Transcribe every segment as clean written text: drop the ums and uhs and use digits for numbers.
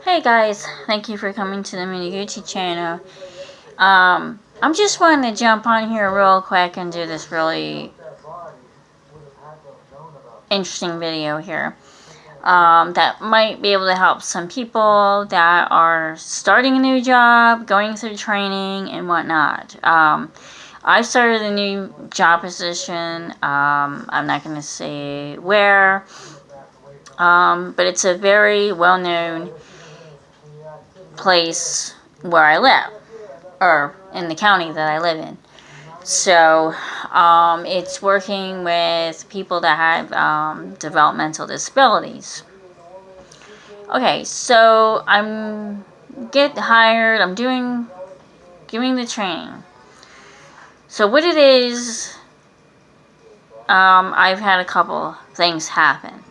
Hey guys, thank you for coming to the Miniguchi channel. I'm just wanting to jump on here real quick and do this really interesting video here. That might be able to help some people that are starting a new job, going through training and whatnot. I started a new job position. I'm not going to say where, but it's a very well-known place where I live, or in the county that I live in. So it's working with people that have developmental disabilities. Okay, so I'm get hired. I'm doing the training. So what it is, I've had a couple things happen.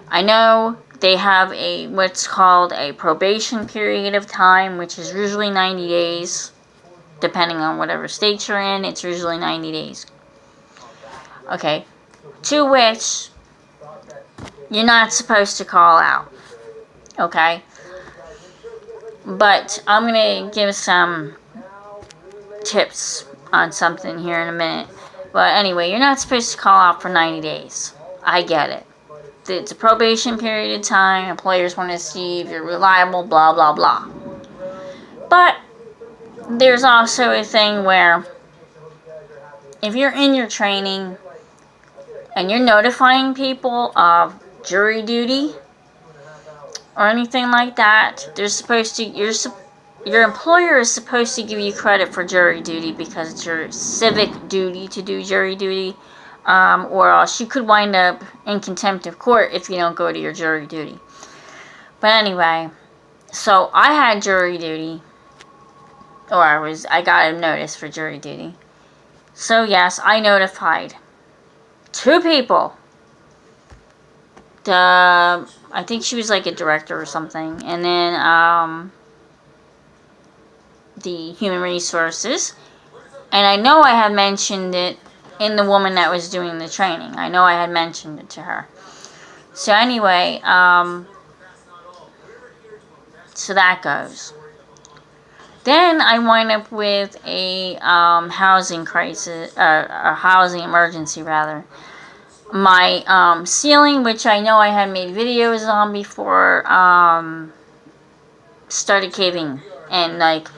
I know they have what's called a probation period of time, which is usually 90 days. Depending on whatever state you're in, it's usually 90 days. Okay, to which you're not supposed to call out. Okay, but I'm going to give some tips on something here in a minute. But anyway, you're not supposed to call out for 90 days. I get it. It's a probation period of time. Employers want to see if you're reliable, blah, blah, blah. But there's also a thing where if you're in your training and you're notifying people of jury duty or anything like that, they're supposed to, your employer is supposed to give you credit for jury duty because it's your civic duty to do jury duty, or else you could wind up in contempt of court if you don't go to your jury duty. But anyway, so I had jury duty, or I got a notice for jury duty. So yes, I notified 2 people. I think she was like a director or something, and then the human resources, and I know I had mentioned it in the woman that was doing the training. I know I had mentioned it to her. So anyway, so that goes. Then I wind up with a housing crisis, a housing emergency rather. My ceiling, which I know I had made videos on before, started caving and like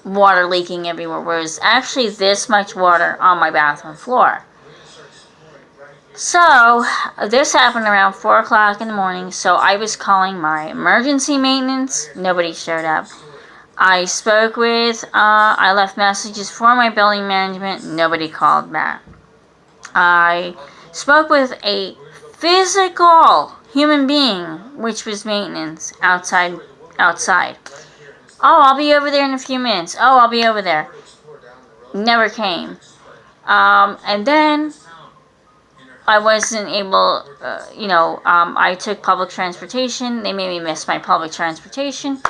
water leaking everywhere. Whereas actually this much water on my bathroom floor. So this happened around 4 o'clock in the morning. So I was calling my emergency maintenance. Nobody showed up. I spoke with, I left messages for my building management. Nobody called back. I spoke with a physical human being, which was maintenance, outside. Oh, I'll be over there in a few minutes. Oh, I'll be over there. Never came. And then I wasn't able, I took public transportation. They made me miss my public transportation.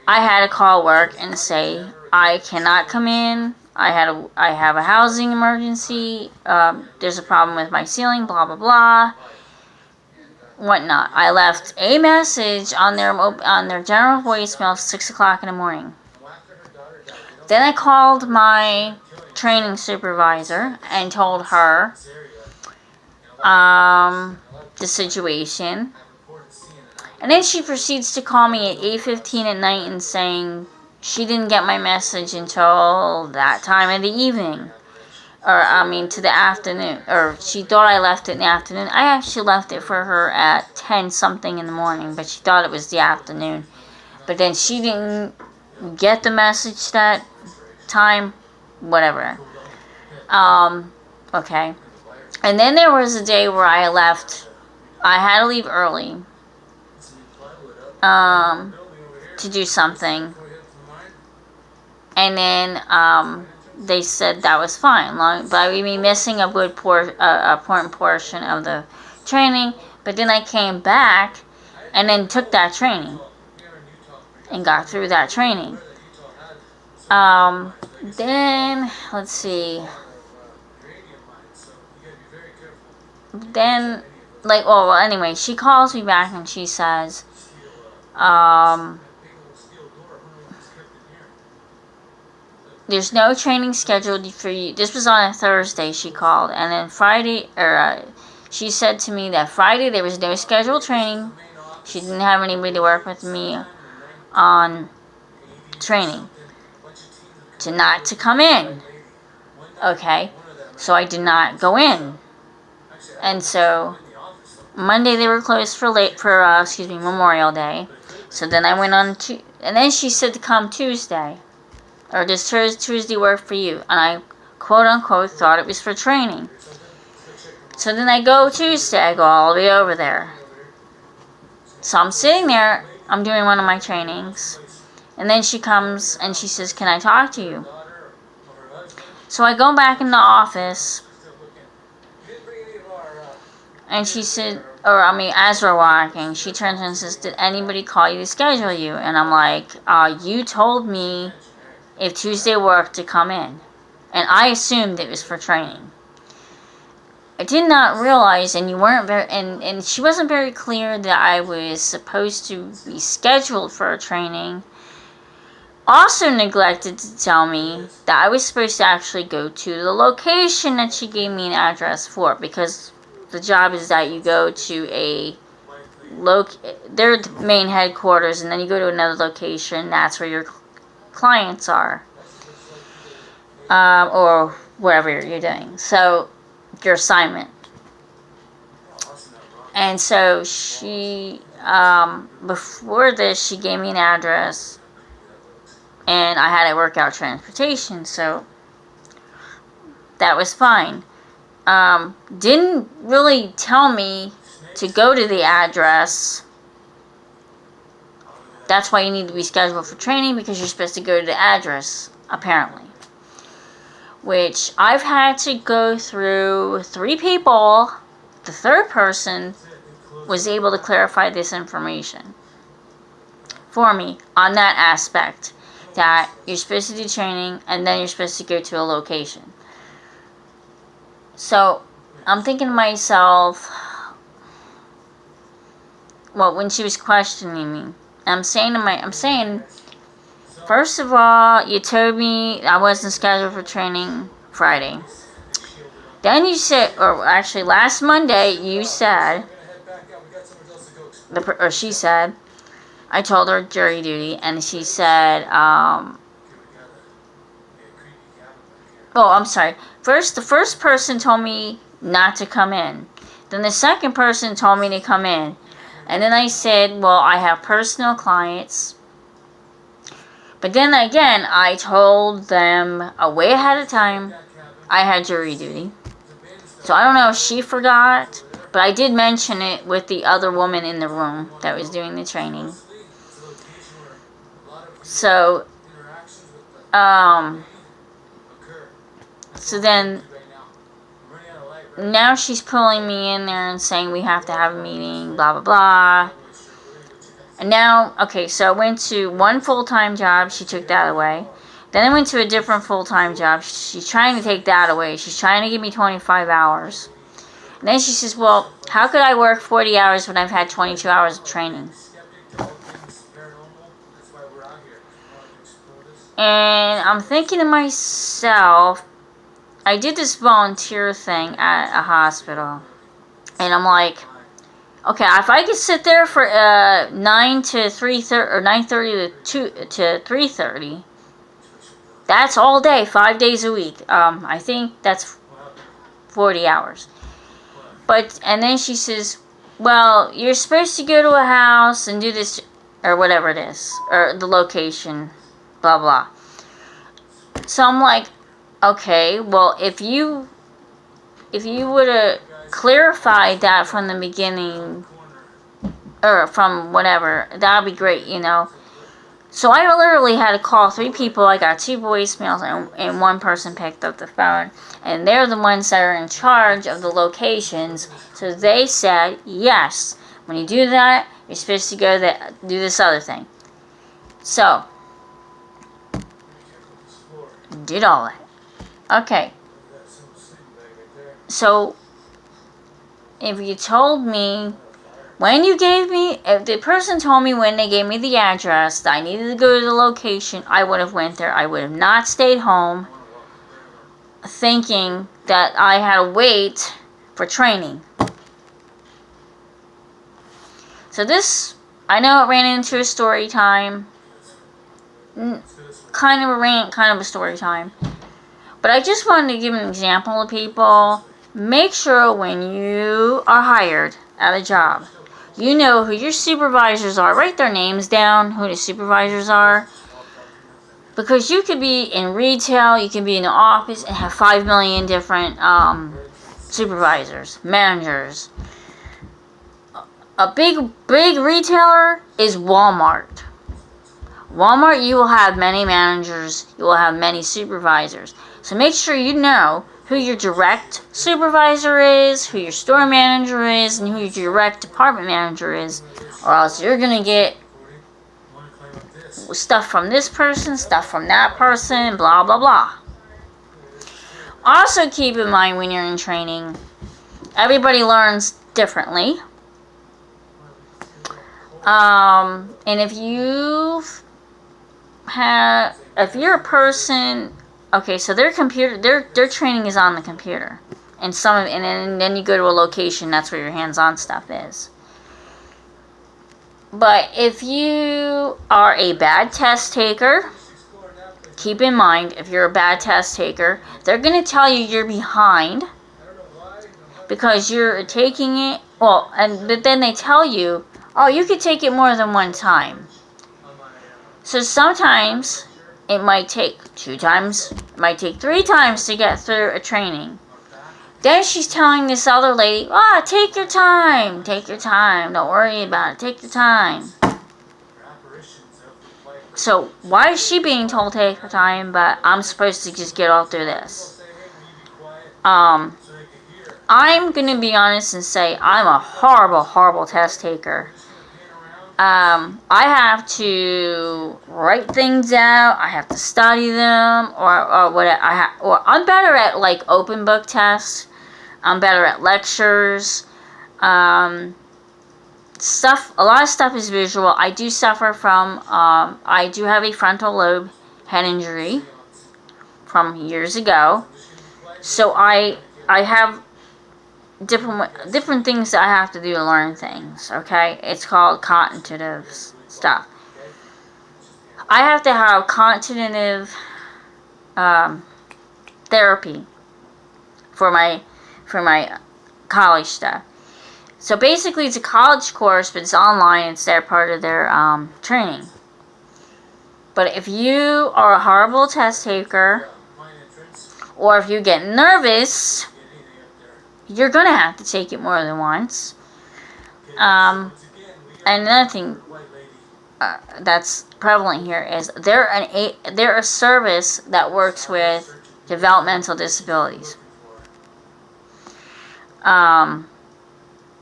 I had to call work and say, I cannot come in. I have a housing emergency. There's a problem with my ceiling, blah, blah, blah, whatnot. I left a message on their general voicemail 6 o'clock in the morning. Then I called my training supervisor and told her the situation. And then she proceeds to call me at 8:15 at night and saying she didn't get my message until that time of the evening. To the afternoon. Or she thought I left it in the afternoon. I actually left it for her at 10 something in the morning, but she thought it was the afternoon. But then she didn't get the message that time. Whatever. Okay. And then there was a day where I had to leave early. To do something, and then they said that was fine, but I would be missing a good important portion of the training. But then I came back and then took that training and got through that training. Then let's see. Then anyway, she calls me back and she says, There's no training scheduled for you. This was on a Thursday, she called. And then Friday, she said to me that Friday there was no scheduled training. She didn't have anybody to work with me on training. To come in. Okay. So I did not go in. And so Monday they were closed for Memorial Day. So then I went on to, and then she said to come Tuesday. Or does Tuesday work for you? And I, quote unquote, thought it was for training. So then I go Tuesday, I go all the way over there. So I'm sitting there, I'm doing one of my trainings. And then she comes and she says, can I talk to you? So I go back in the office. And she said, as we're walking, she turns and says, did anybody call you to schedule you? And I'm like, you told me if Tuesday worked to come in. And I assumed it was for training. I did not realize, and you weren't very, and she wasn't very clear that I was supposed to be scheduled for a training. Also neglected to tell me that I was supposed to actually go to the location that she gave me an address for, because the job is that you go to their main headquarters, and then you go to another location. That's where your clients are, or wherever you're doing. So your assignment. And so she, before this, she gave me an address, and I had to work out transportation, so that was fine. Didn't really tell me to go to the address. That's why you need to be scheduled for training, because you're supposed to go to the address, apparently. Which I've had to go through 3 people. The third person was able to clarify this information for me on that aspect. That you're supposed to do training, and then you're supposed to go to a location. So I'm thinking to myself, well, when she was questioning me, I'm saying, first of all, you told me I wasn't scheduled for training Friday. Then you said, or actually last Monday, you said, she said, I told her jury duty, and she said, I'm sorry. The first person told me not to come in. Then the second person told me to come in. And then I said, well, I have personal clients. But then again, I told them way ahead of time I had jury duty. So I don't know if she forgot, but I did mention it with the other woman in the room that was doing the training. So, so then, now she's pulling me in there and saying we have to have a meeting, blah, blah, blah. And now, okay, so I went to one full-time job. She took that away. Then I went to a different full-time job. She's trying to take that away. She's trying to give me 25 hours. And then she says, well, how could I work 40 hours when I've had 22 hours of training? And I'm thinking to myself, I did this volunteer thing at a hospital. And I'm like, okay, if I could sit there for 9 to 3:30 or 9:30 to 3:30, that's all day, 5 days a week. I think that's 40 hours. And then she says, well, you're supposed to go to a house and do this, or whatever it is, or the location, blah, blah. So I'm like, okay, well, if you would have clarified that from the beginning, or from whatever, that would be great, you know. So I literally had to call 3 people. I got 2 voicemails, and 1 person picked up the phone. And they're the ones that are in charge of the locations. So they said, yes, when you do that, you're supposed to go do this other thing. So, did all that. Okay. So, if you told me When you gave me, if the person told me when they gave me the address that I needed to go to the location, I would have went there. I would have not stayed home thinking that I had to wait for training. So this, I know it ran into a story time. Kind of a rant, kind of a story time. But I just wanted to give an example to people. Make sure when you are hired at a job, you know who your supervisors are. Write their names down, who the supervisors are. Because you could be in retail, you can be in the office and have 5 million different supervisors, managers. A big retailer is Walmart. Walmart, you will have many managers, you will have many supervisors. So make sure you know who your direct supervisor is, who your store manager is, and who your direct department manager is, or else you're going to get stuff from this person, stuff from that person, blah, blah, blah. Also keep in mind when you're in training, everybody learns differently. And if you're a person, okay, so their training is on the computer, and then you go to a location. That's where your hands-on stuff is. But if you are a bad test taker, keep in mind, if you're a bad test taker, they're going to tell you you're behind because you're taking it. But then they tell you, oh, you could take it more than one time. So sometimes it might take 2 times, it might take 3 times to get through a training. Then she's telling this other lady, take your time, don't worry about it, take your time. So why is she being told to take her time, but I'm supposed to just get all through this? I'm going to be honest and say I'm a horrible, horrible test taker. I have to write things out. I have to study them, or what I'm better at, like open book tests. I'm better at lectures. Stuff. A lot of stuff is visual. I do suffer from. I do have a frontal lobe head injury from years ago, so I have different things that I have to do to learn things, okay? It's called cognitive stuff. I have to have cognitive therapy for my college stuff. So basically it's a college course, but it's online. It's their part of their training. But if you are a horrible test taker, or if you get nervous, you're going to have to take it more than once. And another thing that's prevalent here is they're a service that works with developmental disabilities.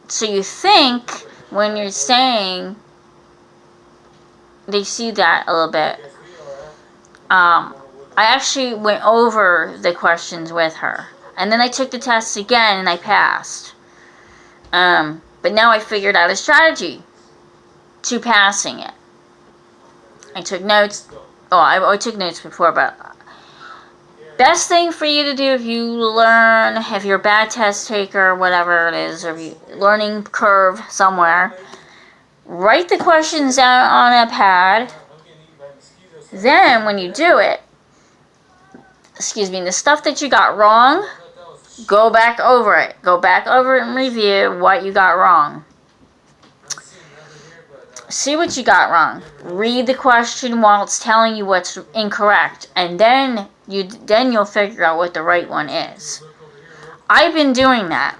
So you think when you're saying they see that a little bit. I actually went over the questions with her. And then I took the test again and I passed. But now I figured out a strategy to passing it. I took notes. Oh, I took notes before, but best thing for you to do if you're a bad test taker, whatever it is, or learning curve somewhere, write the questions out on a pad. Then when you do it, the stuff that you got wrong, go back over it. Go back over it and review what you got wrong. See what you got wrong. Read the question while it's telling you what's incorrect, and then you'll figure out what the right one is. I've been doing that.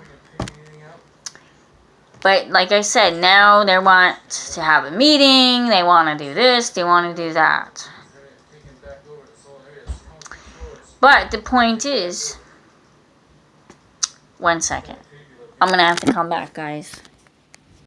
But like I said, now they want to have a meeting, they want to do this, they want to do that. But the point is, 1 second. I'm going to have to come back, guys.